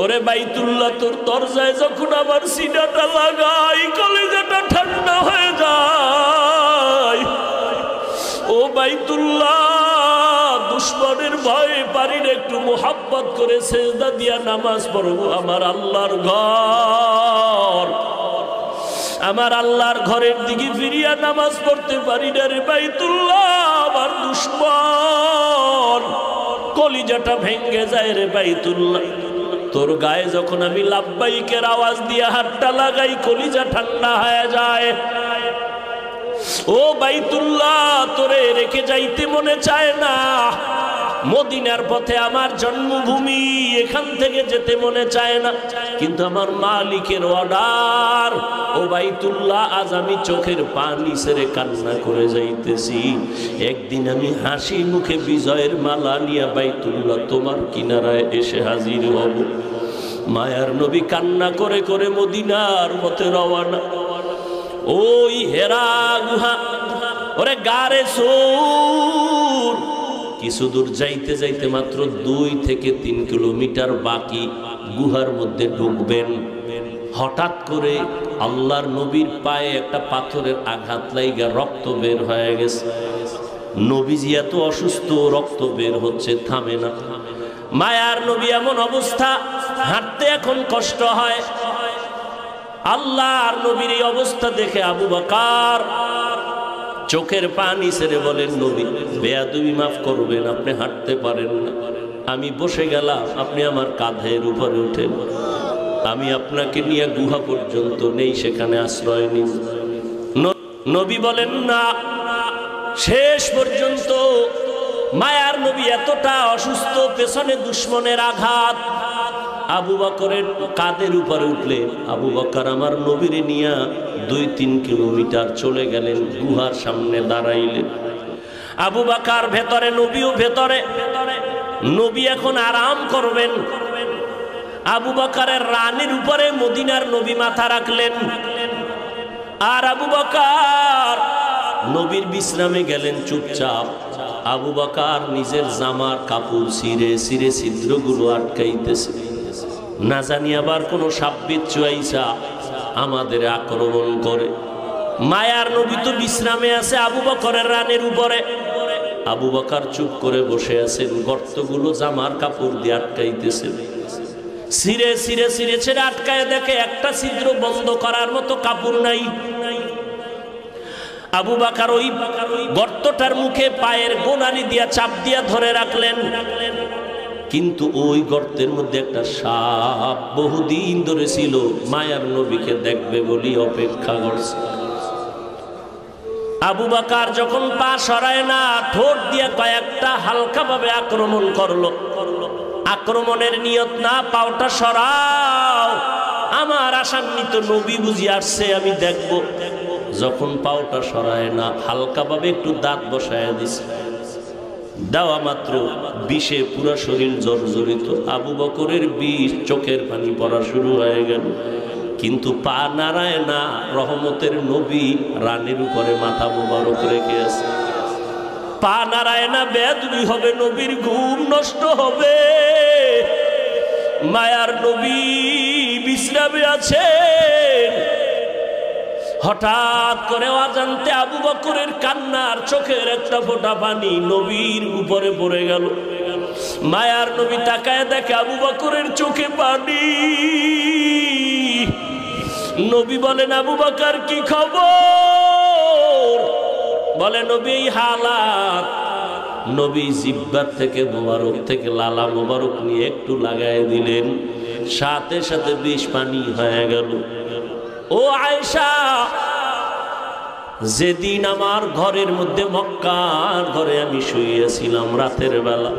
ওরে বাইতুল্লাহ তোর দরজায় যখন আমার সিনাটা লাগাই কলিজাটা ঠান্ডা হয়ে যায়। ও বাইতুল্লাহ দুশ্মনের ভয়ে পারি না একটু মোহাব্বত করে সেজদা দিয়া নামাজ পড়ব। আমার আল্লাহর ঘর, আমার আল্লাহর ঘরের দিকে ফিরিয়া নামাজ পড়তে পারি না রে বাইতুল্লাহ। আমার দুশ্মন কলিজাটা ভেঙ্গে যায় রে বাইতুল্লাহ। তোর গায়ে যখন আমি লাব্বাইকের আওয়াজ দিয়ে হাতটা লাগাই কলিজা ঠান্ডা হয়ে যায়। ও বাইতুল্লাহ তোরে রেখে যাইতে মনে চায় না। মদিনার পথে আমার জন্মভূমি, এখান থেকে যেতে মনে চায় না, কিন্তু আমার মালিকের অর্ডার। ও বাইতুল্লাহ আজ আমি চোখের পানি ছেড়ে কান্না করে যাইতেছি। একদিন আমি হাসি মুখে বিজয়ের মালা নিয়ে বাইতুল্লাহ তোমার কিনারায় এসে হাজির হব। মায়ার নবী কান্না করে করে মদিনার পথে রওনা। ওই হেরা গুহা, ওরে গারে সূর, কিছু দূর যাইতে যাইতে মাত্র 2 থেকে 3 কিলোমিটার বাকি গুহার মধ্যে ঢুকবেন। হঠাৎ করে আল্লাহর নবীর পায়ে একটা পাথরের আঘাত লাইগা রক্ত বের হয়ে গেছে। নবীজি এত অসুস্থ, রক্ত বের হচ্ছে, থামে না। মায়ার নবী এমন অবস্থা, হাঁটতে এখন কষ্ট হয়। আল্লাহর নবীর এই অবস্থা দেখে আবু বকর চোখের পানি ছেড়ে বলেন, নবী বেয়াদবি মাফ করবেন, আপনি হাঁটতে পারেন না। আমি বসে গেলাম, আপনি আমার কাঁধের উপরে উঠেন, আমি আপনাকে নিয়ে গুহা পর্যন্ত নেই, সেখানে আশ্রয় নিন। নবী বলেন না। শেষ পর্যন্ত মায়ার নবী এতটা অসুস্থ, পেছনে দুশ্মনের আঘাত, আবু বকরের কাঁধের উপরে উঠলেন। আবু বকর আমার নবীরে নিয়ে 2-3 কিলোমিটার চলে গেলেন, গুহার সামনে দাঁড়াইলেন। আবু বকর ভেতরে, নবীও ভেতরে। নবী এখন আরাম করবেন। আবু বকরের রানের উপরে মদিনার নবী মাথা রাখলেন, আর আবু বকর নবীর বিশ্রামে গেলেন চুপচাপ। আবু বকর নিজের জামার কাপড় ছিঁড়ে ছিঁড়ে ছিদ্রগুলো আটকাইতেছে, না জানি আবার কোনো সাপবিচ্ছু আইসা আমাদের আক্রমণ করে। মায়ার নবী তো বিশ্রামে আছে আবু বকরের রানের উপরে। আবু বকর চুপ করে বসে আছেন, গর্তগুলো জামার কাপড় দিয়ে আটকাইতেছেন। ছিঁড়ে ছিঁড়ে ছিঁড়ে ছিঁড়ে আটকায় দেখে একটা ছিদ্র বন্ধ করার মতো কাপড় নাই। আবু বকর ওই গর্তটার মুখে পায়ের গোনালি দিয়া চাপ দিয়া ধরে রাখলেন, কিন্তু ওই গর্তের মধ্যে একটা সাপ বহুদিন ধরে ছিল, মায়ার নবীকে দেখবে বলি অপেক্ষা করছে। আবু বকর যখন পা সরায় না, ঠোঁট দিয়ে কয়েকটা হালকা ভাবে আক্রমণ করলো। আক্রমণের নিয়ত না, পাওটা সরাও, আমার আশান্বিত নবী বুঝি আসছে, আমি দেখব। যখন পাওটা সরায় না, হালকা ভাবে একটু দাঁত বসায় দিছে। দেওয়া মাত্র বিষে পুরা শরীর জর্জরিত। আবু বকরের বিষ, চোখের পানি পড়া শুরু হয়ে গেল, কিন্তু পা নাড়ায় না। রহমতের নবী রানের উপরে মাথা মোবারক রেখে আছে, পা নাড়ায় না। বেয়াদবি হবে, নবীর ঘুম নষ্ট হবে। মায়ার নবী বিশ্রামে আছেন। হঠাৎ করে অজান্তে আবু বকরের কান্নার চোখের একটা ফোঁটা পানি নবীর উপরে পড়ে গেল। মায়ার নবী তাকায় দেখে আবু বকরের চোখে পানি। নবী বলেন, আবু বকর কি খবর? বলে, নবী এই হালাত। নবী জিহ্বার থেকে মোবারক থেকে লালা মোবারক নিয়ে একটু লাগায় দিলেন, সাথে সাথে বিষ পানি হয়ে গেল। ও আয়েশা, যেদিন আমার ঘরের মধ্যে, মক্কার ঘরে আমি শুয়েছিলাম রাতের বেলা,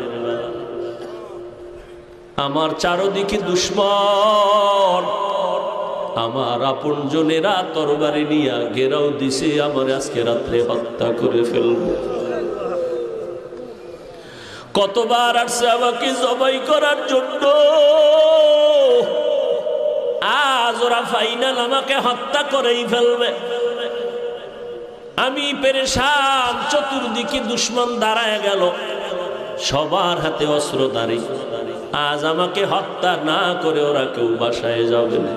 আমার চারদিকে দুশ্মন, আমার আপনজনেরা তরবারি নিয়ে ঘেরাও দিছে, আমার আজকে রাত্রে হত্যা করে ফেলবো। কতবার আসছে আমাকে জবাই করার জন্য, আজ ওরা ফাইনাল আমাকে হত্যা করেই ফেলবে। আমি পেরেশান, চতুর্দিকে দুশ্মন দাঁড়ায় গেল, সবার হাতে অস্ত্রধারী। আজ আমাকে হত্যা না করে ওরা কেউ বাসায় যাবে না।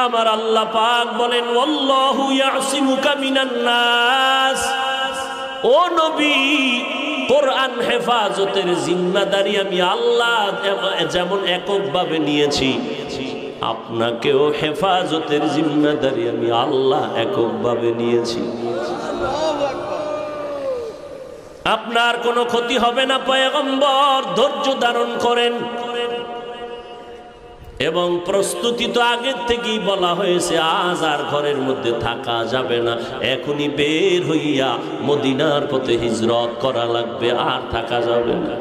আমার আল্লাহ পাক বলেন ওয়াল্লাহু ইয়াসিমুকা মিনান নাস। ও নবী, কোরআন হেফাজতের জিম্মাদারি আমি আল্লাহ যেমন এককভাবে নিয়েছি, আপনাকেও হেফাজতের জিম্মাদারি আমি আল্লাহ এককভাবে নিয়েছি। আপনার কোনো ক্ষতি হবে না পয়গম্বর, ধৈর্য ধারণ করেন। এবং প্রস্তুতি তো আগের থেকেই বলা হয়েছে, আজ আর ঘরের মধ্যে থাকা যাবে না, এখনই বের হইয়া মদিনার পথে হিজরত করা লাগবে, আর থাকা যাবে না।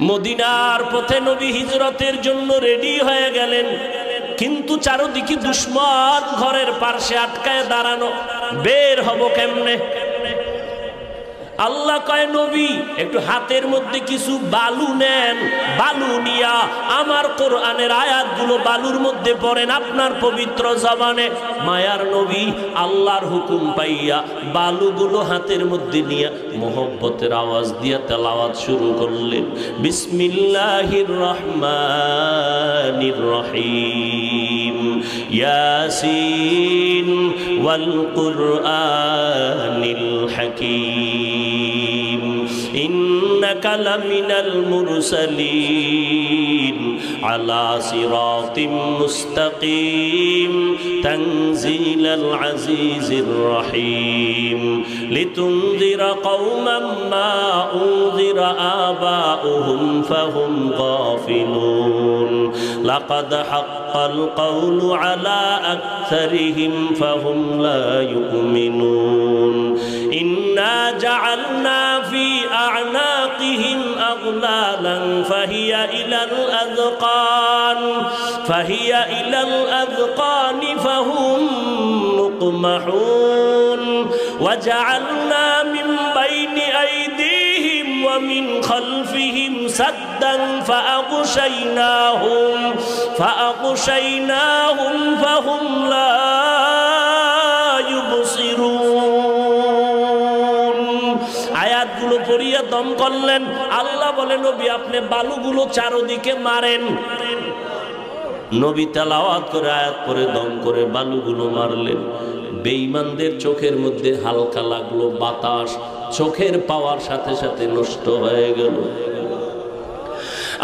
মদিনার পথে নবী হিজরতের জন্য রেডি হয়ে গেলেন, কিন্তু চারদিকে দুশমন ঘরের পাশে আটকায় দাঁড়ানো, বের হব কেমনে? আল্লাহ কয় নবী একটু হাতের মধ্যে কিছু বালু নেন, বালু নিয়া আমার কোরআনের আয়াতগুলো বালুর মধ্যে পড়েন আপনার পবিত্র জবানে। মায়ার নবী আল্লাহর হুকুম পাইয়া বালুগুলো হাতের মধ্যে নিয়া মোহব্বতের আওয়াজ দিয়া তেলাওয়াত শুরু করলেন, বিসমিল্লাহির রহমানির রহিম, ইয়াসিন ওয়াল কুরআনিল হাকীম, ইন্নাকা লামিনাল মুরসালিন আলা সিরাতিম মুস্তাকিম, তানজিলাল আজিজির রহিম, লিতুনযিরা কওমান মা উনযিরা আবাউহুম ফাহুম গাফিলুন, লাকাদ হাক্কাল কাওলু আলা আকসারিহিম ফাহুম লা ইউমিনুন, ইন্না জাআলনা ফি আ'নাকিহিম আগলালান ফাহিয়া ইলাল আযকান ফাহুম মুকমাহুন, ওয়া জাআলনা মিন বাইনি আইদিহিম ওয়া মিন খালফিহিম সাদ্দান ফাআগশাইনাহুম ফাহুম লা ইউবসিরুন। আয়াতগুলো পড়িয়া দম করলেন। আল্লাহ বলে নবী আপনি বালুগুলো চারদিকে মারেন। নবী তেলাওয়াত করে আয়াত পড়ে দম করে বালুগুলো মারলেন। বেঈমানদের চোখের মধ্যে হালকা লাগলো বাতাস, চোখের পাওয়ার সাথে সাথে নষ্ট হয়ে গেল।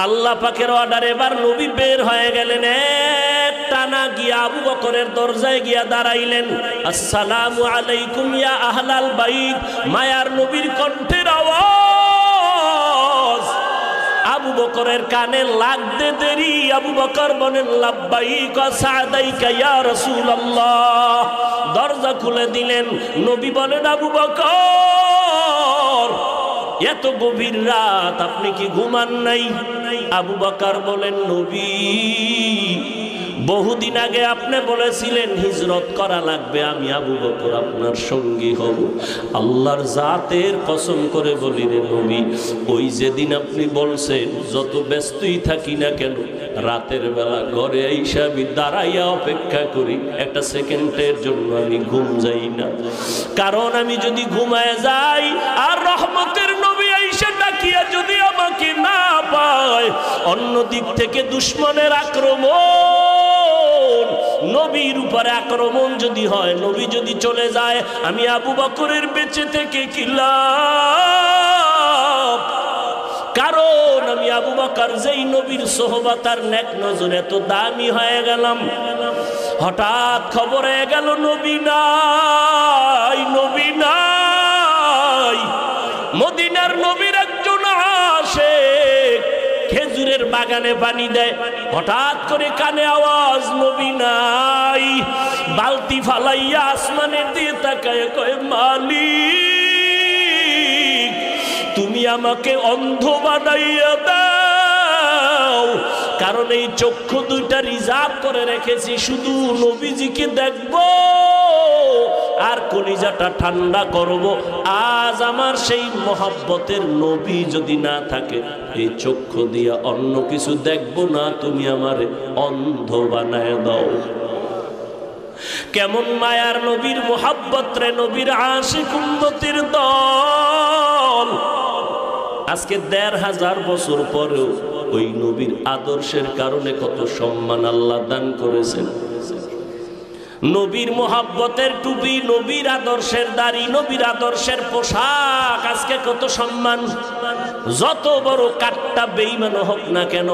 আল্লাহ পাকের অর্ডার এবার নবী বের হয়ে গেলেন, এক টানা গিয়া আবু বকরের দরজায় গিয়া দাঁড়াইলেন। আসসালামু আলাইকুম ইয়া আহলাল বাইত। মায়ার নবীর কণ্ঠের আওয়াজ আবু বকরের কানে লাগতে দেরি আবু বকর বলেন লাব্বাইকা সাদাইকা ইয়া রাসূলুল্লাহ। দরজা খুলে দিলেন। নবী বলেন আবু বকর এত গভীর রাত আপনি কি ঘুমান নাই? আবু বকর বলেন নবী বহুদিন আগে আপনি বলেছিলেন হিজরত করা লাগবে, আমি আবু বকর আপনার সঙ্গী হব। আল্লাহর জাতের কসম করে বলি রে নবী, ওই যেদিন আপনি বলছেন যত ব্যস্তই থাকি না কেন রাতের বেলা ঘরে আইসা আমি দাঁড়াইয়া অপেক্ষা করি, একটা সেকেন্ডের জন্য আমি ঘুম যাই না। কারণ আমি যদি ঘুমায় যাই আর রহমতের নবী আইসা ডাকিয়া যদি আমাকে না পায়, অন্য দিক থেকে দুশমনের আক্রমণ, নবীর উপরে আক্রমণ যদি হয়, নবী যদি চলে যায়, আমি আবু বকরের বেঁচে থেকে কি লাভ? কারণ আমি আবু বকর যেই নবীর সোহবত আর নেক নজর এত দামি হয়ে গেলাম। হঠাৎ খবর হয়ে গেল নবী নাই, নবী নাই। মদিনার নবীর একজন আশিক খেজুরের বাগানে পানি দেয়, হঠাৎ করে কানে আওয়াজ নবী নাই। বালতি ফালাইয়া আসমানের দিয়ে তাকায় কয় মালিক তুমি আমাকে অন্ধ বানাইয়া দাও, কারণ এই চক্ষু দুইটা রিজার্ভ করে রেখেছি শুধু নবীজিকে দেখবো আর কলিজাটা ঠান্ডা করব। আজ আমার সেই মহব্বতের নবী যদি না থাকে, এই চক্ষু দিয়া অন্য কিছু দেখবো না, তুমি আমারে অন্ধ বানায় দাও। কেমন মায়ার নবীর মোহাব্বত রে, নবীর আশিক উম্মতের দল। আজকে ১৫০০ বছর পরেও ওই নবীর আদর্শের কারণে কত সম্মান আল্লাহ দান করেছেন। নবীর মোহাব্বতের টুপি, নবীর আদর্শের দাড়ি, নবীর আদর্শের পোশাক, আজকে কত সম্মান। যত বড় কাট্টা বেঈমান হোক না কেন,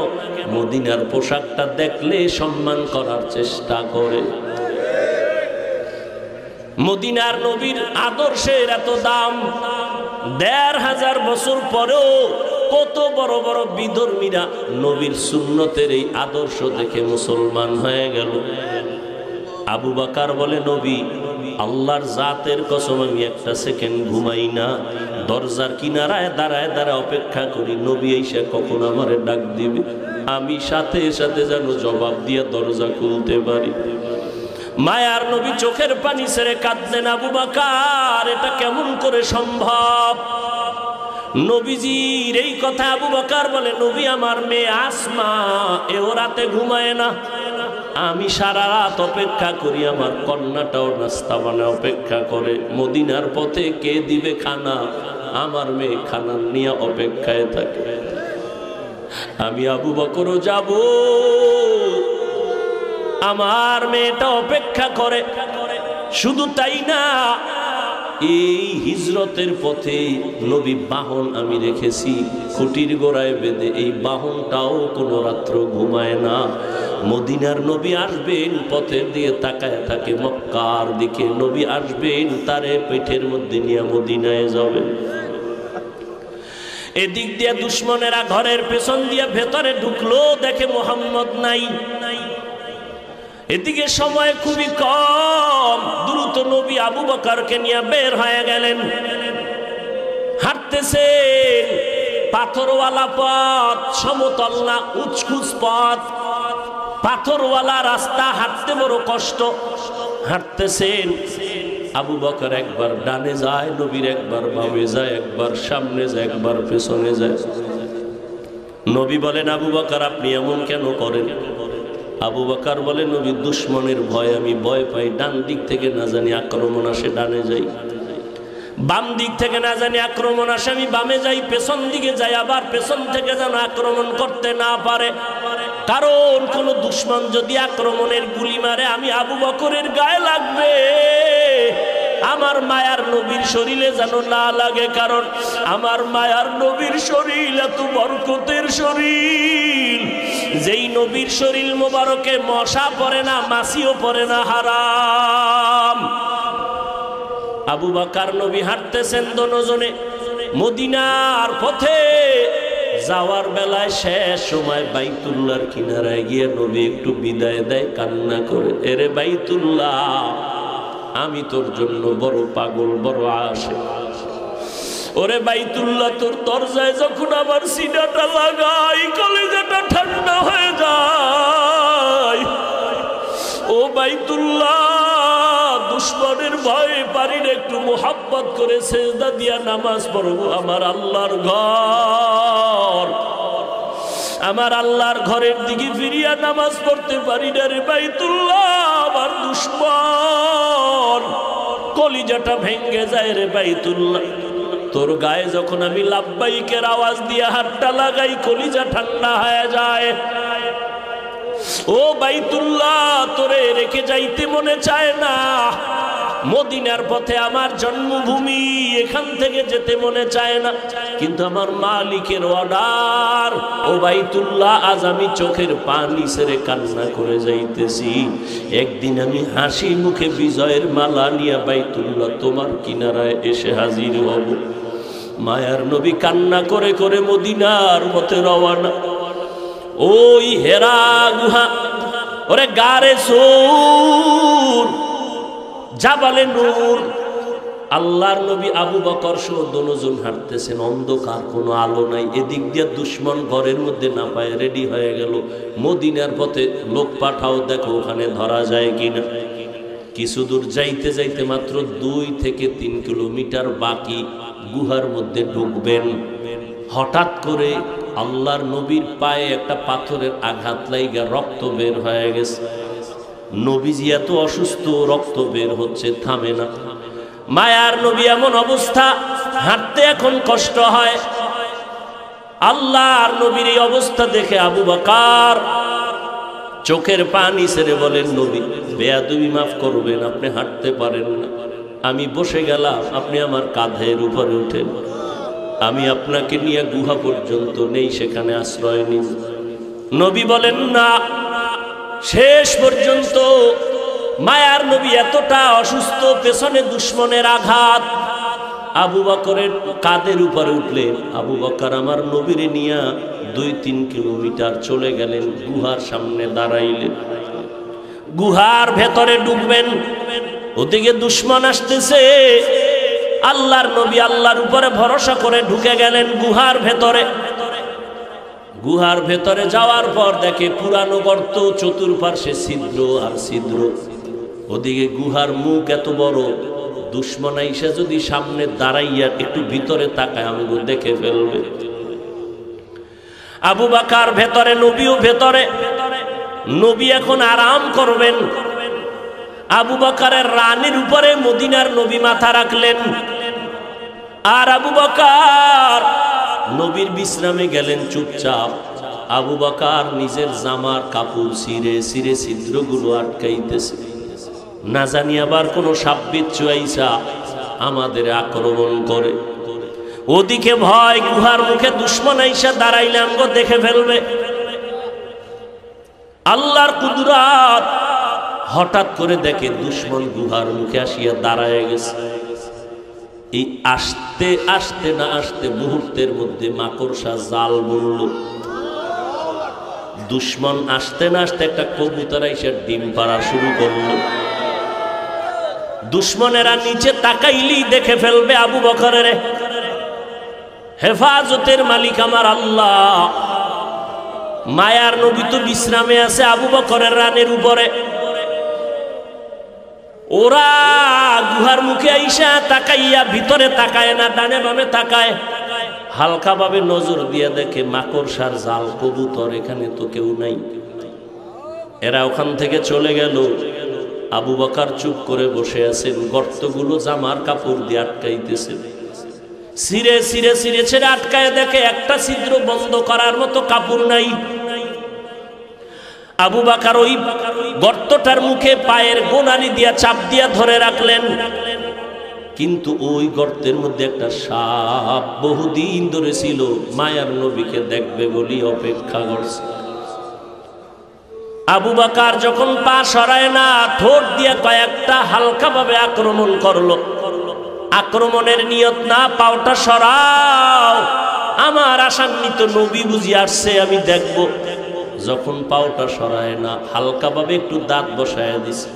মদিনার পোশাকটা দেখলে সম্মান করার চেষ্টা করে। মদিনার নবীর আদর্শের এত দাম, ১৫০০ বছর পরেও কত বড় বড় বিধর্মীরা নবীর সুন্নতের এই আদর্শ দেখে মুসলমান হয়ে গেল। আবু বকর বলে, নবী আল্লাহর জাতের কসম আমি একটা সেকেন্ড ঘুমাই না, দরজার কিনারায় দাঁড়ায় দাঁড়ায় অপেক্ষা করি নবী এসে কখন আমারে ডাক দিবে, আমি সাথে সাথে যেন জবাব দিয়ে দরজা খুলতে পারি। মায়ার নবী চোখের পানি ছেড়ে কাঁদলেন। আবু বকর, এটা কেমন করে সম্ভব? নবীজির এই কথা আবু বকর বলে, নবী আমার মেয়ে আসমা এও রাতে ঘুমায় না, আমি সারা রাত অপেক্ষা করি, আমার কন্যাটাও নাস্তা বানায় অপেক্ষা করে, মদিনার পথে কে দিবে খানা, আমার মেয়ে খানা নিয়ে অপেক্ষায় থাকে। আমি আবু বকরও যাব, আমার মেয়েটা অপেক্ষা করে। শুধু তাই না, এই হিজরতের পথে নবী বাহন আমি রেখেছি খুঁটির গোড়ায় বেঁধে, এই বাহনটাও কোনো রাত্র ঘুমায় না। মদিনার নবী আসবেন, পথের দিয়ে তাকায় থাকে মক্কার দিকে, নবী আসবেন তারে পেটের মধ্যে নিয়ে মদিনায় যাবেন। এদিক দিয়ে দুশ্মনেরা ঘরের পেছন দিয়ে ভেতরে ঢুকলো, দেখে মুহাম্মদ নাই। এদিকে সময় খুবই কম, দ্রুত নবী আবু বকরকে নিয়ে বের হয়ে গেলেন। হাঁটতেছেন, পাথরওয়ালা পথ, সমতল না, উঁচকুচ পথ, পাথরওয়ালা রাস্তা, হাঁটতে বড় কষ্ট। হাঁটতেছেন, আবু বকর একবার ডানে যায়, নবীর একবার বামে যায়, একবার সামনে যায়, একবার পেছনে যায়। নবী বলেন, আবু বকর আপনি এমন কেন করেন? আবু বকর বলে, নবী দুশ্মনের ভয় আমি ভয় পাই, ডান দিক থেকে না জানি আক্রমণ আসে ডানে যাই, বাম দিক থেকে না জানি আক্রমণ আসে আমি বামে যাই, পেছন দিকে যাই, আবার পেছন থেকে যেন আক্রমণ করতে না পারে, কারণ কোন দুশ্মন যদি আক্রমণের গুলি মারে আমি আবু বকরের গায়ে লাগবে, আমার মায়ার নবীর শরীরে যেন না লাগে, কারণ আমার মায়ার নবীর শরীর এত বরকতের শরীর, যেই নবীর শরীর মোবারকে মশা পড়ে না, মাছিও পড়ে না, হারাম। আবু বকর নবী হাঁটতেছেন দুজনে মদিনার পথে। যাওয়ার বেলায় শেষ সময় বাইতুল্লাহর কিনারায় গিয়ে নবী একটু বিদায় দেয়, কান্না করে, এরে বাইতুল্লাহ আমি তোর জন্য বড় পাগল, বড় আশে, ওরে বাইতুল্লাহ তোর দরজায় যখন আমার সিনাটা লাগাই কলিজাটা ঠান্ডা হয়ে যায়। ও বাইতুল্লাহ, দুশ্মনের ভয়ে পারি না, একটু মোহাব্বত করে সেজদা দিয়া নামাজ পড়বো, আমার আল্লাহর ঘর, আমার আল্লাহর ঘরের দিকে ফিরিয়া নামাজ পড়তে পারি না রে বাইতুল্লাহ, আমার দুশ্মন কলিজাটা ভেঙ্গে যায় রে বাইতুল্লাহ, তোর গায়ে যখন আমি লাব্বাইকের আওয়াজ দিয়ে হাতটা লাগাই কলিজা ঠান্ডা হয়ে যায়। ও বাইতুল্লাহ, তোরে রেখে যাইতে মনে চায় না, মদিনার পথে আমার জন্মভূমি, এখান থেকে যেতে মনে চায় না, কিন্তু আমার মালিকের অর্ডার, ও বাইতুল্লাহ আজ আমি চোখের পানি ছেড়ে কান্না করে যাইতেছি, একদিন আমি হাসি মুখে বিজয়ের মালা নিয়ে বাইতুল্লাহ তোমার কিনারায় এসে হাজির হব। মায়ার নবী কান্না করে করে মদিনার পথে রওয়ানা। ওই হেরা গুহা, ওরে গারে সূর, জাবালে নূর, আল্লাহর নবী আবু বকর সহ দুজন হাঁটতেছেন, অন্ধকার, কোনো আলো নাই, এদিক দিয়ে দুশ্মন ঘরের মধ্যে না পায় রেডি হয়ে গেল, মদিনার পথে লোক পাঠাও, দেখো ওখানে ধরা যায় কিনা। কিছু দূর যাইতে যাইতে মাত্র 2 থেকে 3 কিলোমিটার বাকি, গুহার মধ্যে ঢুকবেন। হঠাৎ করে আল্লাহর নবীর পায়ে একটা পাথরের আঘাত লাগা রক্ত বের হয়ে গেছে। নবীজি এত অসুস্থ, রক্ত বের হচ্ছে, থামে না। মায়ার নবী এমন অবস্থা, হাঁটতে এখন কষ্ট হয়। আল্লাহর নবীর এই অবস্থা দেখে আবু বকর চোখের পানি ছেড়ে বলেন, নবী বেয়াদবি মাফ করবেন, আপনি হাঁটতে পারেন না, আমি বসে গেলাম, আপনি আমার কাঁধের উপরে উঠেন, আমি আপনাকে নিয়ে গুহা পর্যন্ত নেই, সেখানে আশ্রয় নিন। নবী বলেন না। শেষ পর্যন্ত মায়ার নবী এতটা অসুস্থ, পেছনে দুশ্মনের আঘাত, আবু বকরের কাঁধের উপরে উঠলেন। আবু বকর আমার নবীরে নিয়ে 2-3 কিলোমিটার চলে গেলেন, গুহার সামনে দাঁড়াইলেন। গুহার ভেতরে ঢুকবেন, ওদিকে দুশ্মন আসতেছে। আল্লাহর নবী আল্লাহর উপরে ভরসা করে ঢুকে গেলেন গুহার ভেতরে। গুহার ভেতরে যাওয়ার পর দেখে পুরানো গর্ত, চতুর্পার্শ্বে ছিদ্র আর ছিদ্র। ওদিকে গুহার মুখ এত বড়, দুশ্মন আইসা যদি সামনে দাঁড়াইয়া একটু ভিতরে তাকায় আমাকে দেখে ফেলবে। আবু বকর ভেতরে, নবীও ভেতরে। নবী এখন আরাম করবেন। আবু বকরের রানের উপরে মদিনার নবী মাথা রাখলেন, আর আবু বকর নবীর বিশ্রামে গেলেন চুপচাপ। আবু বকর নিজের জামার কাপড় ছিঁড়ে ছিঁড়ে ছিদ্রগুলো আটকাইতেছে, না জানি আবার কোনো সাপবিচ্ছু আইসা আমাদের আক্রমণ করে। ওদিকে ভয়, গুহার মুখে দুশ্মন আইসা দাঁড়াইলে আমগো দেখে ফেলবে। আল্লাহর কুদরত, হঠাৎ করে দেখে দুশ্মন গুহার মুখে আসিয়া দাঁড়ায় গেছে। এই আসতে আসতে না আসতে মুহূর্তের মধ্যে মাকড়সা জাল বলল। দুশ্মন আসতে না আসতে একটা কবুতর এসে ডিম পাড়া শুরু করলো। দুশ্মনেরা নিচে তাকাইলেই দেখে ফেলবে আবু বকরের। হেফাজতের মালিক আমার আল্লাহ। মায়ার নবী তো বিশ্রামে আছে আবু বকরের রানের উপরে। ওরা গুহার মুখে আইসা তাকাইয়া ভিতরে তাকায় না, ডানে বামে তাকায়, হালকা ভাবে নজর দিয়ে দেখে মাকড়সার জাল, কবুতর, এখানে তো কেউ নাই। এরা ওখান থেকে চলে গেল। আবু বকর চুপ করে বসে আছেন, গর্তগুলো জামার কাপড় দিয়ে আটকাইতেছেন। ছিঁড়ে ছিঁড়ে ছিঁড়ে ছিঁড়ে আটকায় দেখে একটা ছিদ্র বন্ধ করার মতো কাপড় নাই। আবু বকর ওই গর্তটার মুখে পায়ের গোনালি দিয়া চাপ দিয়া ধরে রাখলেন, কিন্তু ওই গর্তের মধ্যে একটা সাপ বহুদিন ধরে ছিল, মায়ার নবীকে দেখবে বলি অপেক্ষা করছে। আবু বকর যখন পা সরায় না, ঠোঁট দিয়া কয়েকটা হালকা ভাবে আক্রমণ করলো। আক্রমণের নিয়ত না, পাওটা সরাও, আমার আশান্বিত নবী বুঝি আসছে, আমি দেখব। যখন পাওটা সরায় না, হালকা ভাবে একটু দাঁত বসায় দিছে।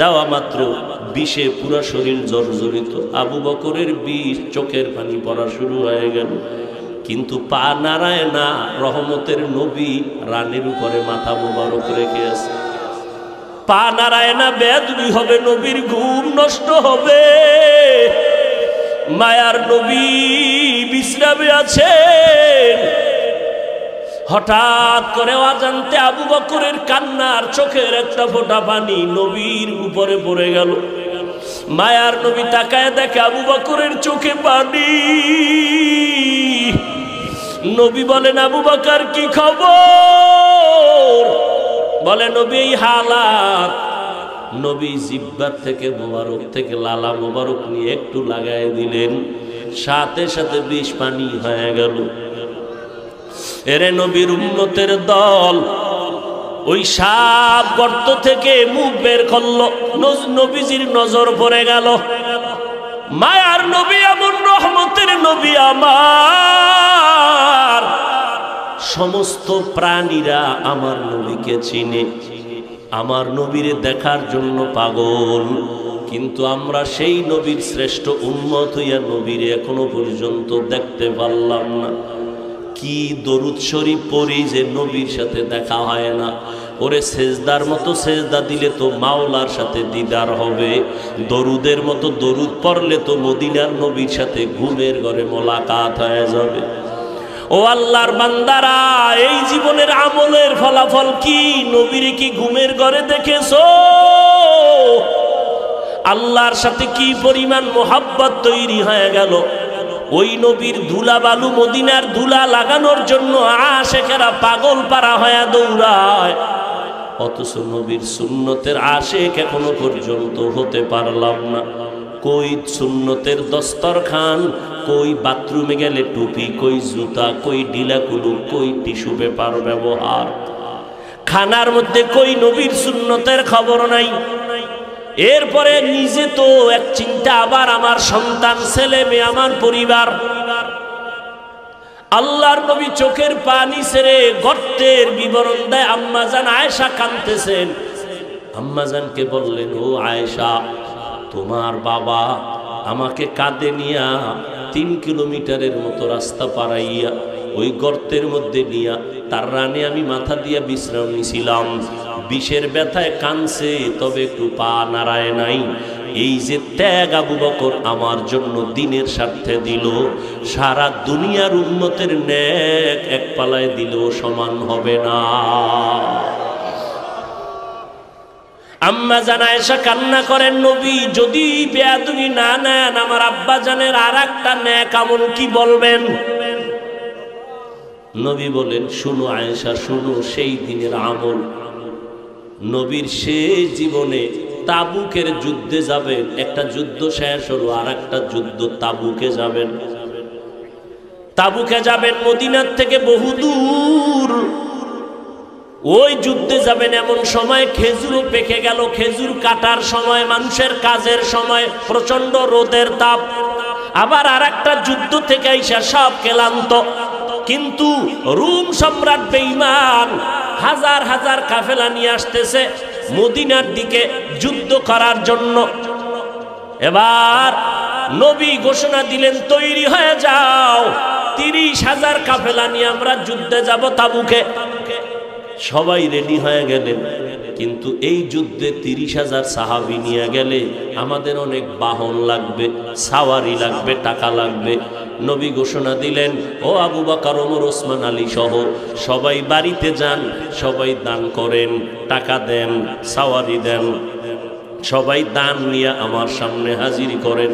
দেওয়া মাত্র বিষে পুরা শরীর জর্জরিত। আবু বকরের বিষ, চোখের পানি পড়া শুরু হয়ে গেল, কিন্তু পা নাড়ায় না। রহমতের নবী রানের উপরে মাথা মোবারক রেখে আছে। পা নাড়ায় না, বেদবি হবে, নবীর ঘুম নষ্ট হবে। মায়ার নবী বিশ্রামে আছেন। হঠাৎ করে অজান্তে আবু বকরের কান্নার চোখের একটা ফোঁটা পানি নবীর উপরে পড়ে গেল। মায়ার নবী তাকায় দেখে আবু বকরের চোখে পানি। নবী বলেন, আবু বকর কি খবর? বলে, নবী এই হালাত। নবী জিহ্বার থেকে মোবারক থেকে লালা মোবারক নিয়ে একটু লাগায় দিলেন, সাথে সাথে বিষ পানি হয়ে গেল। এরে নবীর উম্মতের দল, ওই সাপ গর্ত থেকে মুখ বের করলো, নবীজির নজর পড়ে গেল। মায়ার নবী এমন রহমতের নবী আমার, সমস্ত প্রাণীরা আমার নবীকে চিনে, আমার নবীরে দেখার জন্য পাগল। কিন্তু আমরা সেই নবীর শ্রেষ্ঠ উম্মত হইয়া নবীরে এখনো পর্যন্ত দেখতে পারলাম না। কি দরুদ শরীফ পড়ি যে নবীর সাথে দেখা হয় না। ওরে সেজদার মতো সেজদা দিলে তো মাওলার সাথে দিদার হবে, দরুদের মতো দরুদ পড়লে তো মদিনার নবীর সাথে ঘুমের ঘরে মোলাকাত হয়ে যাবে। ও আল্লাহর বান্দারা, এই জীবনের আমলের ফলাফল কি? নবীরে কি ঘুমের ঘরে দেখেছো? আল্লাহর সাথে কি পরিমাণ মোহাব্বত তৈরি হয়ে গেল। ওই নবীর ধুলা বালু মদিনার ধুলা লাগানোর জন্য আশেকেরা পাগল পারা হয়ে দৌড়ায়, অথচ নবীর সুন্নতের আশেক এখনো পর্যন্ত হতে পারলাম না। কই সুন্নতের দস্তরখান, কই বাথরুমে গেলে টুপি, কই জুতা, কই ডিলাকুলু, কই টিস্যু পেপার ব্যবহার, খানার মধ্যে কই নবীর সুন্নতের খবর নাই। এরপরে নিজে তো এক চিন্তা, আবার আমার সন্তান, ছেলে মেয়ে, আমার পরিবার। আল্লাহর নবী চোখের পানি ছেড়ে গর্তের বিবরণ দেয়। আম্মাজান আয়েশা কাঁদতেছেন। আম্মাজানকে বললেন, ও আয়েশা, তোমার বাবা আমাকে কাঁধে নিয়া 3 কিলোমিটারের মতো রাস্তা পারাইয়া ওই গর্তের মধ্যে নিয়া তার রানে আমি মাথা দিয়া বিশ্রাম নিছিলাম। বিষের ব্যথায় কানছে, তবে একটু পা নাড়ায় নাই। এই যে ত্যাগ আবু বকর আমার জন্য দিনের স্বার্থে দিল, সারা দুনিয়ার উম্মতের নেক এক পালায় দিলেও সমান হবে না। আম্মা জান আয়েশা কান্না করেন, নবী যদি বেয়াদবি না নেন, আমার আব্বা জানের আর একটা নেক আমল কি বলবেন? নবী বলেন, শুনো আয়েশা, শুনো, সেই দিনের আমল। নবীর শেষ জীবনে তাবুকের যুদ্ধে যাবেন। একটা যুদ্ধ শেষ হলো, আর একটা যুদ্ধ তাবুকে যাবেন। তাবুকে যাবেন মদিনার থেকে বহুদূর। ওই যুদ্ধে যাবেন এমন সময় খেজুরও পেকে গেল, খেজুর কাটার সময়, মানুষের কাজের সময়, প্রচন্ড রোদের তাপ। আবার আর একটা যুদ্ধ থেকে আইসা সব ক্লান্ত, কিন্তু রোম সম্রাট বেঈমান হাজার হাজার কাফেলা নিয়ে আসতেছে মদিনার দিকে যুদ্ধ করার জন্য। এবার নবী ঘোষণা দিলেন, তৈরি হয়ে যাও, 30,000 কাফেলা নিয়ে আমরা যুদ্ধে যাব তাবুকে। সবাই রেডি হয়ে গেলেন, কিন্তু এই যুদ্ধে 30,000 সাহাবী নিয়ে গেলে আমাদের অনেক বাহন লাগবে, সাওয়ারি লাগবে, টাকা লাগবে। নবী ঘোষণা দিলেন, ও আবু বকর, ওমর, ওসমান, আলী সহ সবাই বাড়িতে যান, সবাই দান করেন, টাকা দেন, সাওয়ারি দেন, সবাই দান নিয়ে আমার সামনে হাজির করেন।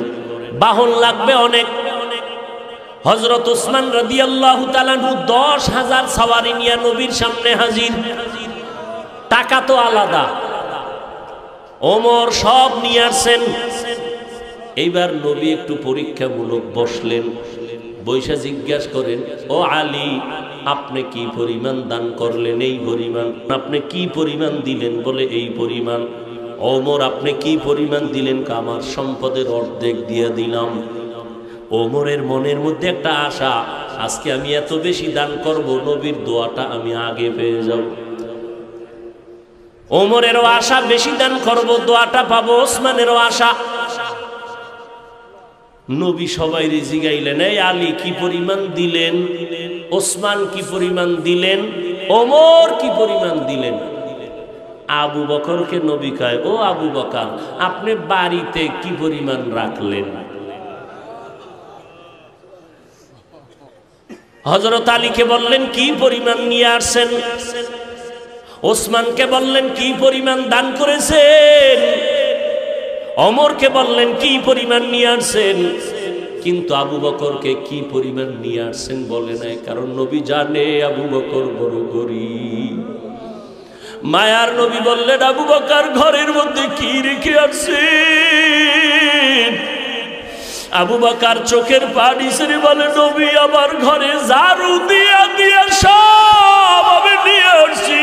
বাহন লাগবে অনেক। হযরত ওসমান রাদিয়াল্লাহু তাআলা 10,000 সাওয়ারি নিয়ে নবীর সামনে হাজির। টাকা তো আলাদা, ওমর সব নিয়ে আসেন। এইবার নবী একটু পরীক্ষামূলক বসলেন, বৈশা জিজ্ঞাসা করেন, ও আলী, আপনি কি পরিমাণ দান করলেন? এই পরিমাণ। আপনি কি পরিমাণ দিলেন? বলে এই পরিমাণ। ওমর, আপনি কি পরিমাণ দিলেন? আমার সম্পদের অর্ধেক দিয়ে দিলাম। ওমরের মনের মধ্যে একটা আশা, আজকে আমি এত বেশি দান করব, নবীর দোয়াটা আমি আগে পেয়ে যাব। ওমরেরও আশা, বেশি দান করব, দোয়াটা পাবো। ওসমানেরও আশা। নবী সবাই জিগাইলেন, এই আলী কি পরিমাণ দিলেন? ওসমান কি পরিমাণ দিলেন? ওমর কি পরিমাণ দিলেন? আবু বকরকে নবী কয়, ও আবু বকর, আপনি বাড়িতে কি পরিমাণ রাখলেন? হযরত আলীকে বললেন, কি পরিমাণ নিয়ে আসছেন? ওসমানকে বললেন, কি পরিমাণ দান করেছেন? ওমরকে বললেন, কি পরিমাণ নিয়ে আসছেন? কিন্তু আবু বকরকে কি পরিমাণ নিয়ে আসছেন বলে নাই, কারণ নবী জানে আবু বকর বড় গরীব। মায়ার নবী বললেন, আবু বকর ঘরের মধ্যে কি রেখে আসছেন? আবু বকর চোখের পানি ছেড়ে বলে, নবী, আমার ঘরে ঝাড়ু দিয়া দিয়া সব আমি নিয়ে আসছি।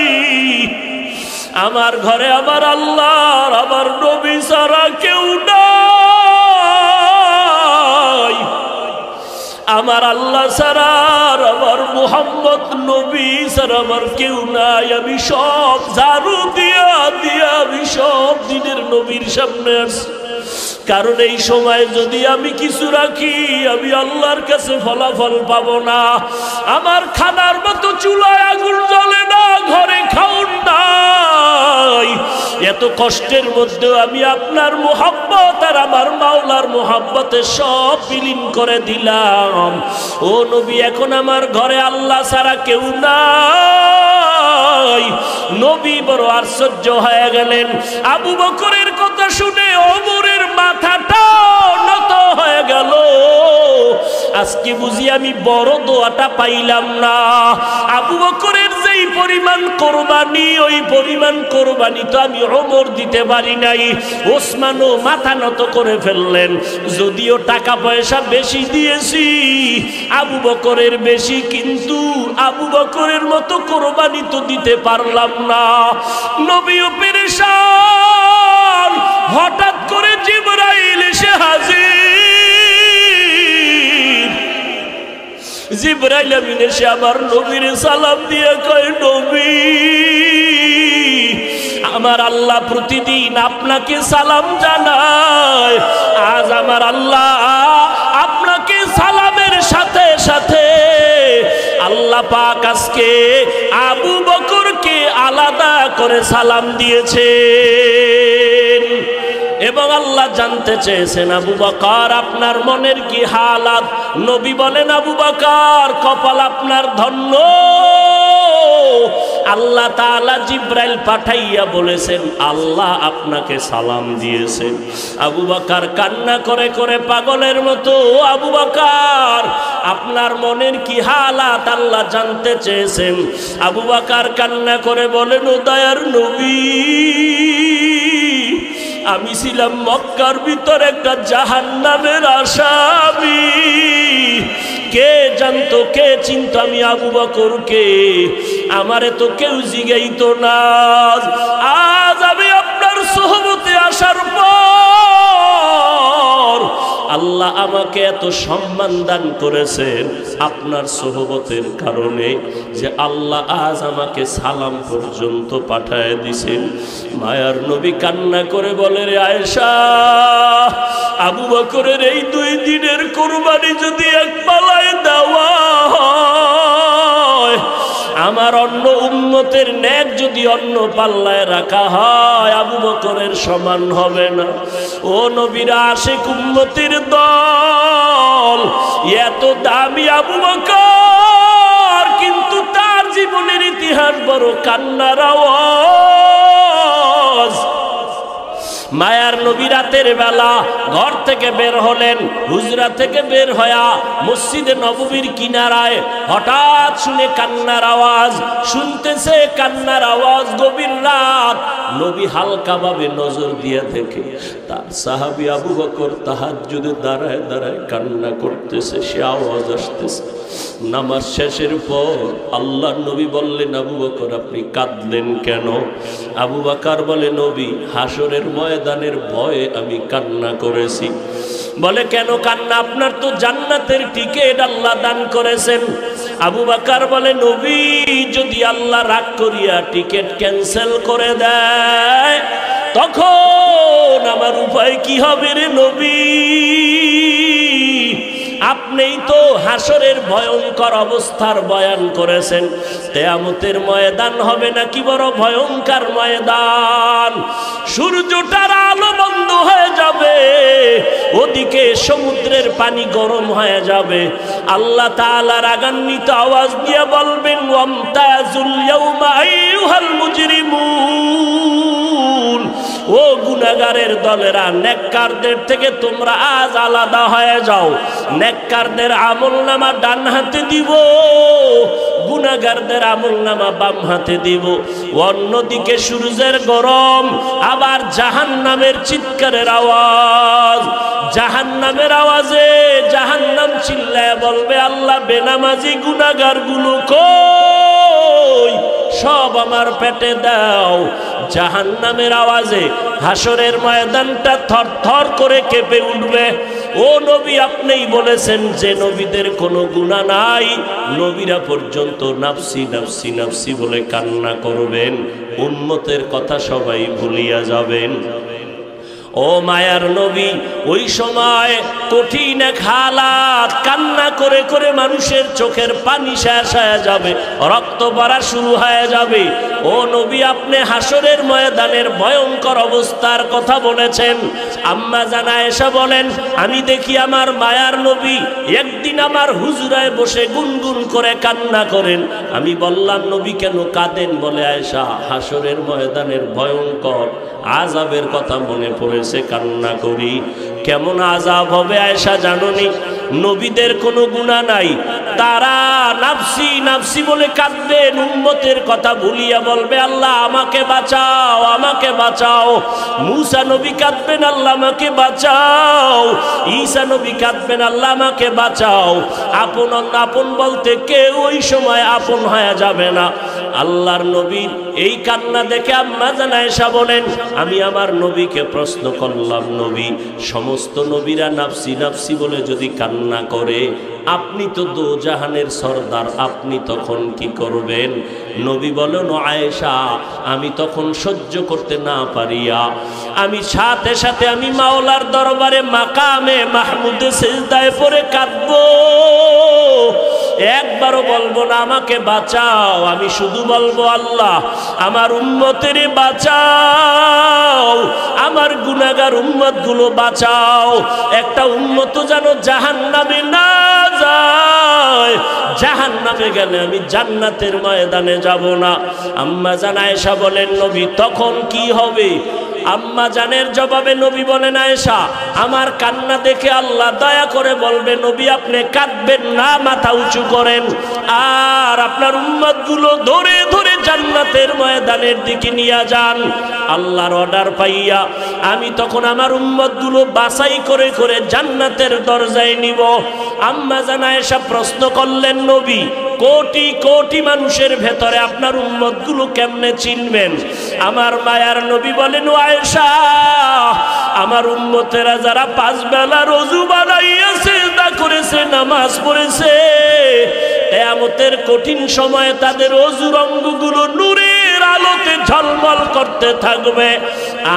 আমার ঘরে আমার আল্লাহর, আমার নবী ছাড়া কেউ নাই। আমার আল্লাহ ছাড়া, আমার মুহাম্মদ নবী ছাড়া আমার কেউ নাই। আমি সব ঝাড়ু দিয়া দিয়া আমি সব দিনের নবীর সামনে আসছি, কারণ এই সময় যদি আমি কিছু রাখি, আমি আল্লাহর কাছে ফলাফল পাবো না। আমার খানার মতো চুলায় আগুন জ্বলে না, ঘরে খাউন নাই। এত কষ্টের মধ্যেও আমি আপনার মুহাব্বত আর আমার মাওলার মুহাব্বতে সব বিলীন করে দিলাম। ও নবী, এখন আমার ঘরে আল্লাহ ছাড়া কেউ নাই। নবী বড় আশ্চর্য হয়ে গেলেন। আবু বকরের কথা শুনে ওমরের মাথাটা নত হয়ে গেল। আজকে বুঝি আমি বড় দোয়াটা পাইলাম না। আবু বকরের যেই পরিমাণ কোরবানি, ওই পরিমাণ কোরবানি তো আমি ওমর দিতে পারি নাই। ওসমানও মাথা নত করে ফেললেন। যদিও টাকা পয়সা বেশি দিয়েছি, আবু বকরের বেশি, কিন্তু আবু বকরের মতো কোরবানি তো দিতে পারলাম না। নবীও পেরেশান। হঠাৎ করে জিবরাইল এসে হাজির। জিবরাইল আমিন এসে আমার নবীর সালাম দিয়ে কয়, নবী, আমার আল্লাহ প্রতিদিন আপনাকে সালাম জানায়। আজ আমার আল্লাহ আপনাকে সালামের সাথে সাথে আল্লাহ পাক আজকে আবু বকরকে আলাদা করে সালাম দিয়েছেন। এবং আল্লাহ জানতে চেয়েছেন, আবু বকর আপনার মনের কি হালাত? নবী বলেন, আবু বকর কপাল আপনার ধন্য। আল্লাহ তাআলা জিবরাইল পাঠাইয়া বলেছেন, আল্লাহ আপনাকে সালাম দিয়েছেন। আবু বকর কান্না করে করে পাগলের মতো, আবু বকর আপনার মনের কি হালাত আল্লাহ জানতে চেয়েছেন। আবু বকর কান্না করে বলেন, ও দয়ার নবী, আমি ছিলাম মক্কার ভিতর একটা জাহান্নামের আসামি। কে জানতো, কে চিনত আমি আবু বকরকে? আমারে তো কেউ জিগাইতো না। আজ আমি আপনার সোহবতে আসার পর আল্লাহ আমাকে এত সম্মান দান করেছেন আপনার সোহবতের কারণে, যে আল্লাহ আজ আমাকে সালাম পর্যন্ত পাঠায় দিছেন। মায়ার নবী কান্না করে বলে, রে আয়েশা, আবু বকরের এই 2 দিনের কোরবানি যদি এক পালায় দেওয়া হয়, আমার অন্য উম্মতের নেক যদি অন্য পাল্লায় রাখা হয়, আবু বকরের সমান হবে না। ও নবীর আশিক উম্মতের দল, এত দামি আবু বকর, কিন্তু তার জীবনের ইতিহাস বড় কান্নার আওয়াজ। মায়ার নবী রাতের বেলা ঘর থেকে বের হলেন। হুজরা থেকে বের হয়া মসজিদে নববীর কিনারায় হঠাৎ শুনে কান্নার আওয়াজ। শুনতেছে কান্নার আওয়াজ, গভীর রাত। নবী হালকা ভাবে নজর দিয়ে দেখে তার সাহাবী আবু বকর তাহাজ্জুদে দাঁড়ায় দাঁড়ায় কান্না করতেছে। সে আওয়াজ আসতেছে। নামাজ শেষের পর আল্লাহর নবী বললেন, আবু বকর আপনি কাঁদলেন কেন? আবু বকর বলে, নবী, হাসরের ময়দানের ভয়ে আমি কান্না করেছি। বলে, কেন কান্না? আপনার তো জান্নাতের টিকিট আল্লাহ দান করেছেন। আবু বকর বলে, নবী, যদি আল্লাহ রাগ করিয়া টিকিট ক্যান্সেল করে দেয়, তখন আমার উপায় কি হবে রে নবী? আপনিই তো হাসরের ভয়ঙ্কর অবস্থার বয়ান করেছেন। কিয়ামতের ময়দান হবে নাকি বড় ভয়ঙ্কর ময়দান। সূর্যটার আলো বন্ধ হয়ে যাবে, ওদিকে সমুদ্রের পানি গরম হয়ে যাবে। আল্লাহ তাআলা রাগান্বিত আওয়াজ দিয়ে বলবেন, ওয়ামতাজুল ইয়াউমা আইয়ুহাল মুজরিমুন, ও গুনাহগারের দলেরা, নেককারদের থেকে তোমরা আজ আলাদা হয়ে যাও। নেককারদের আমলনামা ডান হাতে দিব, গুনাহগারদের আমলনামা বাম হাতে দিব। অন্যদিকে সূর্যের গরম, আবার জাহান্নামের চিৎকারের আওয়াজ। জাহান্নামের আওয়াজে জাহান্নাম চিল্লায় বলবে, আল্লাহ, বেনামাজি গুনাহগার গুলো কই? সব আমার পেটে দাও। জাহান্নামের আওয়াজে হাসরের ময়দানটা থরথর করে কেঁপে উঠবে। ও নবী, আপনিই বলেছেন যে নবীদের কোনো গুনাহ নাই, নবীরা পর্যন্ত নাফসি নাফসি নাফসি বলে কান্না করবেন। উম্মতের কথা সবাই ভুলিয়া যাবেন। ও মায়ার নবী, ওই সময় কঠিন এক হালাত, কান্না করে করে মানুষের চোখের পানি শেষ হয়ে যাবে, রক্ত পড়া শুরু হয়ে যাবে। ও নবী, আপনি হাসরের ময়দানের ভয়ঙ্কর অবস্থার কথা বলেছেন। আম্মা জান আয়েশা বলেন, আমি দেখি আমার মায়ার নবী একদিন আমার হুজরায় বসে গুনগুন করে কান্না করেন। আমি বললাম, নবী কেন কাঁদেন? বলে, আয়েশা, হাসরের ময়দানের ভয়ঙ্কর আযাবের কথা মনে পড়েছে। কাছে কান্না করি। কেমন আযাব হবে আয়েশা জানোনি? নবীদের কোনো গুনাহ নাই, তারা নাফসি নাফসি বলে কাঁদবেন, উম্মতের কথা ভুলিয়া বলবে আল্লাহ আমাকে বাঁচাও, আমাকে বাঁচাও। মূসা নবী কাঁদবেন আল্লাহ আমাকে বাঁচাও, ঈসা নবী কাঁদবেন আল্লাহ আমাকে বাঁচাও। আপন আপন বলতে কেউ ওই সময় আপন হয়ে যাবে না। আল্লাহর নবীর এই কান্না দেখে আম্মা জান আয়েশা বলেন, আমি আমার নবীকে প্রশ্ন করলাম, নবী সমস্ত নবীরা নাফসি নাফসি বলে যদি কান্না করে, আপনি তো দোজাহানের সরদার, আপনি তখন কি করবেন? নবী বলেন, আয়েশা আমি তখন সহ্য করতে না পারিয়া আমি সাথে সাথে আমি মাওলার দরবারে মাকামে মাহমুদে সিজদায় পড়ে কাঁদবো। একবারও বলবো না আমাকে বাঁচাও, আমি শুধু বলবো আল্লাহ আমার উম্মতের বাঁচাও, আমার গুনাহগার উম্মতগুলো বাঁচাও। একটা উম্মত যেন জাহান্নামে না যায়, জাহান্নামে গেলে আমি জান্নাতের ময়দানে যাব না। আম্মা জান আয়েশা বলেন, নবী তখন কি হবে? আম্মা জানের জবাবে নবী বলেন, আয়েশা আমার কান্না দেখে আল্লাহ দয়া করে বলবে, নবী আপনি কাঁদবেন না, মাথা উঁচু করেন, আর আপনার উম্মতগুলো ধরে ধরে জান্নাতের ময়দানের দিকে নিয়ে যান। আল্লাহর অর্ডার পাইয়া আমি তখন আমার উম্মতগুলো বাছাই করে করে জান্নাতের দরজায় নিব। আম্মা জান আয়েশা প্রশ্ন করলেন, নবী কোটি কোটি মানুষের ভেতরে আপনার উম্মতগুলো কেমনে চিনবেন? আমার মায়ার নবী বলেন, ও আয়েশা আমার উম্মতেরা যারা 5 বেলা রোজু বানাইয়া সিজদা করেছে, নামাজ পড়েছে, কিয়ামতের কঠিন সময়ে তাদের ওযুর অঙ্গগুলো নূরের আলোতে ঝলমল করতে থাকবে।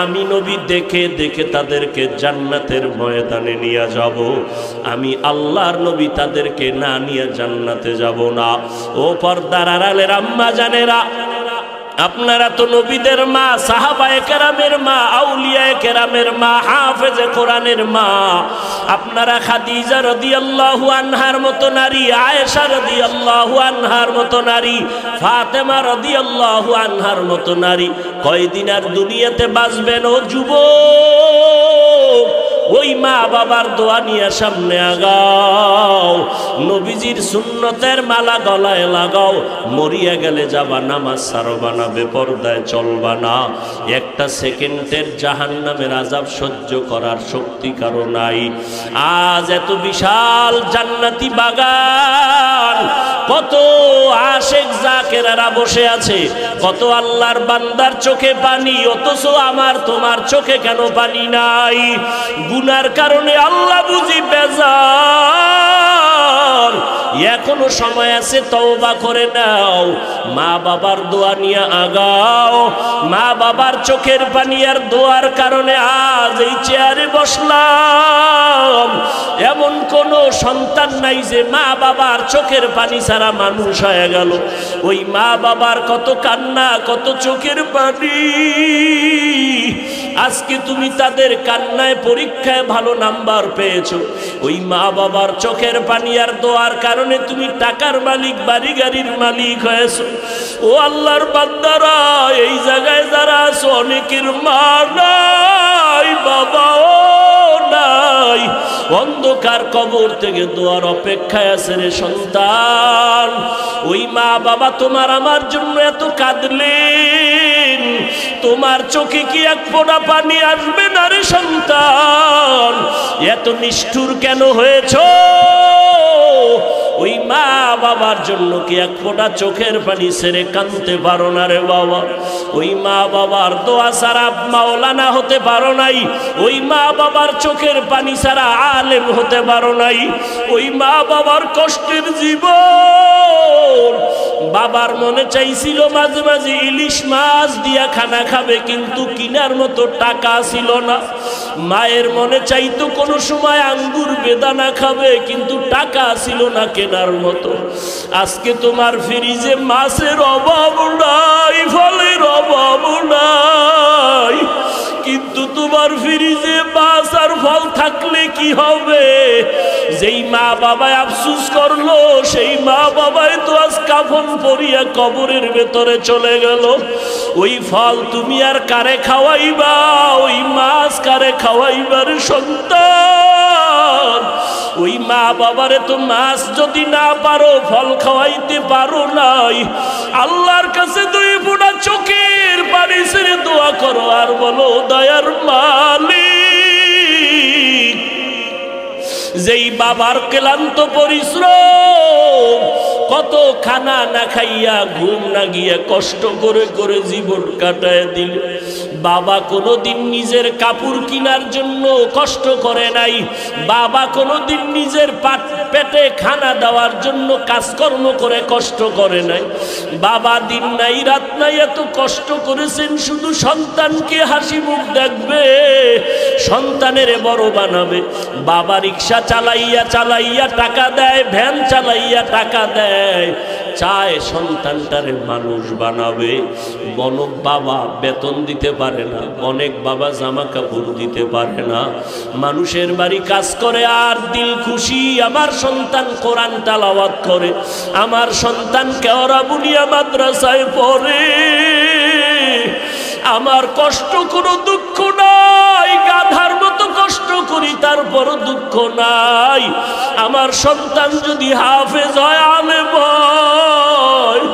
আমি নবী দেখে দেখে তাদেরকে জান্নাতের ময়দানে নিয়ে যাব। আমি আল্লাহর নবী তাদেরকে না নিয়ে জান্নাতে যাব না। ও পর্দার আড়ালের আম্মা জানেরা, আপনারা তো নবীদের মা, সাহাবায়ে কেরামের মা, আউলিয়ায়ে কেরামের মা, হাফেজে কোরআনের মা। আপনারা খাদিজা রাদিয়াল্লাহু আনহার মতো নারী, আয়েশা রাদিয়াল্লাহু আনহার মতো নারী, ফাতেমা রাদিয়াল্লাহু আনহার মতো নারী কয়দিন আর দুনিয়াতে বাঁচবেন? ও যুবক, ওই মা বাবার দোয়া নিয়ে সামনে আগাও, নবীজির সুন্নতের মালা গলায় লাগাও। মরিয়া গেলে যাবা, নামাজ ছাড়বা না, বেপরদায় চলবা না। একটা সেকেন্ডের জাহান্নামের আযাব সহ্য করার শক্তি কারো নাই। আজ এত বিশাল জান্নাতি বাগান, কত আশেক জাকেরারা বসে আছে, কত আল্লাহর বান্দার চোখে পানি, অথচ আমার তোমার চোখে কেন পানি নাই? গুনার কারণে আল্লাহ বুঝি বেজার। এখনো সময় আছে, তওবা করে নাও, মা বাবার দোয়া নিয়ে আগাও। মা বাবার চোখের পানি আর দোয়ার কারণে আজ এই চেয়ারে বসলাম। এমন কোন সন্তান নাই যে মা বাবার চোখের পানি ছাড়া মানুষ হয়ে গেল। ওই মা বাবার কত কান্না, কত চোখের পানি, আজকে তুমি তাদের কান্নায় পরীক্ষায় ভালো নাম্বার পেয়েছো। ওই মা বাবার চোখের পানি আর দোয়ার কারণে তুমি টাকার মালিক, বাড়ি গাড়ির মালিক হয়েছো। ও আল্লাহর বান্দারা, এই জায়গায় যারা আছো অনেকের মা নাই, বাবাও নাই, অন্ধকার কবর থেকে দোয়ার অপেক্ষায় আছে রে সন্তান। ওই মা বাবা তোমার আমার জন্য এত কাঁদলেন, তোমার চোখে কি এক ফোঁটা পানি আসবে না রে সন্তান? এত নিষ্ঠুর কেন হয়েছো? ওই মা বাবার জন্য কি এক ফোঁটা চোখের পানি ছেড়ে কাঁদতে পারো না রে বাবা? ওই মা বাবার দোয়া ছাড়া মাওলানা হতে পারো নাই, ওই মা বাবার চোখের পানি ছাড়া আলেম হতে পারো নাই। ওই মা বাবার কষ্টের জীবন, বাবার মনে চাইছিল মাঝে মাঝে ইলিশ মাছ দিয়া খানা খাবে, কিন্তু কিনার মতো টাকা ছিল না। মায়ের মনে চাইতো কোনো সময় আঙ্গুর বেদানা খাবে, কিন্তু টাকা ছিল না কেনার মতো। আজকে তোমার ফ্রিজে মাছের অভাব নাই, ফলের অভাব নাই, কিন্তু তোমার ফ্রিজে মাছ আর ফল থাকলে কি হবে? যেই মা বাবায় আফসোস করলো, সেই মা বাবাই তো আজ কাফন পরিয়া কবরের ভেতরে চলে গেল। ওই ফল তুমি আর কারে খাওয়াইবা? ওই মাছ কারে খাওয়াইবার সন্তান? ওই মা বাবারে তো মাছ যদি না পারো ফল খাওয়াইতে পারো নাই, আল্লাহর কাছে দুই ফোঁটা চোখের পানি ছেড়ে দোয়া করো আর বলো, দয়ার মালিক, যেই বাবার ক্লান্ত পরিশ্রম, কত খানা না খাইয়া ঘুম না গিয়া কষ্ট করে করে জীবন কাটায় দিল, বাবা কোনোদিন নিজের কাপড় কেনার জন্য কষ্ট করে নাই, বাবা কোনোদিন নিজের পেটে খানা দেওয়ার জন্য কাজকর্ম করে কষ্ট করে নাই, বাবা দিন নাই রাত নাই এত কষ্ট করেছেন শুধু সন্তানকে হাসি মুখ দেখবে, সন্তানের বড় বানাবে। বাবা রিক্সা চালাইয়া চালাইয়া টাকা দেয়, ভ্যান চালাইয়া টাকা দেয়, চায় সন্তানটারে মানুষ বানাবে। অনেক বাবা বেতন দিতে পারে না, অনেক বাবা জামা কাপড় দিতে পারে না, মানুষের বাড়ি কাজ করে আর দিল খুশি আমার সন্তান কোরআন তেলাওয়াত করে, আমার সন্তান কেওড়া বুনিয়া মাদ্রাসায় পড়ে, আমার কষ্ট কোনো দুঃখ নাই, গাধার মতো কষ্ট করি তারপরও দুঃখ নাই। আমার সন্তান যদি হাফেজ হয়, আলেম হয়,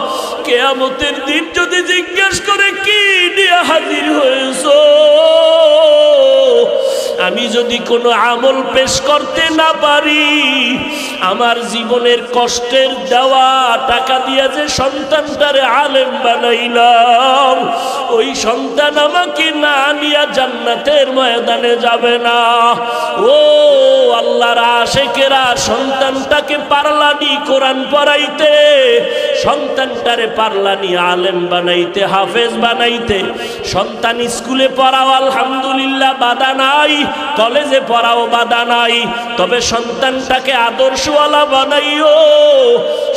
কিয়ামতের দিন যদি জিজ্ঞেস করে কি নিয়ে হাজির হয়েছো, আমি যদি কোনো আমল পেশ করতে না পারি, আমার জীবনের কষ্টের দেওয়া টাকা দিয়ে যে সন্তানটারে আলেম বানাইলাম, ওই সন্তান আমাকে না নিয়ে জান্নাতের ময়দানে যাবে না। ও আল্লাহর আশিকেরা, সন্তানটাকে পারলানি কোরআন পড়াইতে, সন্তানটারে পারলানি আলেম বানাইতে, হাফেজ বানাইতে। সন্তান স্কুলে পড়াও আলহামদুলিল্লাহ বাধা নাই, কলেজে পড়াও বাধা নাই, তবে সন্তানটাকে আদর্শওয়ালা বানাইও।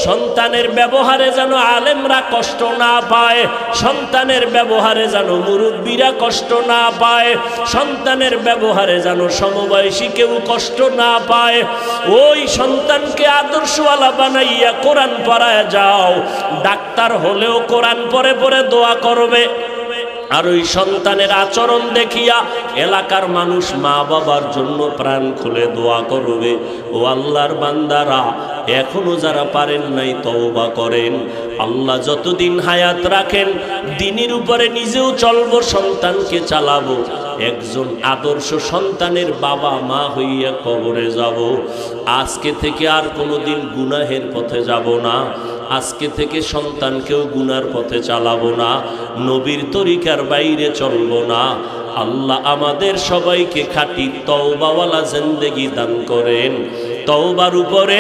সন্তানের ব্যবহারে যেন আলেমরা কষ্ট না পায়, সন্তানের ব্যবহারে যেন মুরব্বীরা কষ্ট না পায়, সন্তানের ব্যবহারে যেন সমবয়সী কেউ কষ্ট না পায়। ওই সন্তানকে আদর্শওয়ালা বানাইয়া কোরআন পড়ায় যাও। ডাক্তার হলেও কোরআন পড়ে পড়ে দোয়া করবে, আর ওই সন্তানের আচরণ দেখিয়া এলাকার মানুষ মা বাবার জন্য প্রাণ খুলে দোয়া করবে। ও আল্লাহর বান্দারা, এখনো যারা পারেন নাই তওবা করেন। আল্লাহ যতদিন হায়াত রাখেন দ্বীনের উপরে নিজেও চলবো, সন্তানকে চালাবো। একজন আদর্শ সন্তানের বাবা মা হইয়া কবরে যাব। আজকে থেকে আর কোনোদিন গুনাহের পথে যাব না, আজকে থেকে সন্তানকেও গুনার পথে চালাবো না, নবীর তরিকার বাইরে চলবো না। আল্লাহ আমাদের সবাইকে খাঁটি তওবাওয়ালা জিন্দেগি দান করেন। তওবার উপরে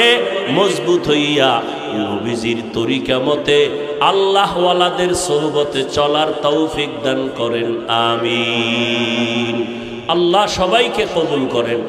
মজবুত হইয়া নবীজির তরিকা মতে আল্লাহওয়ালাদের সোহবতে চলার তৌফিক দান করেন, আমিন। আল্লাহ সবাইকে কবুল করেন।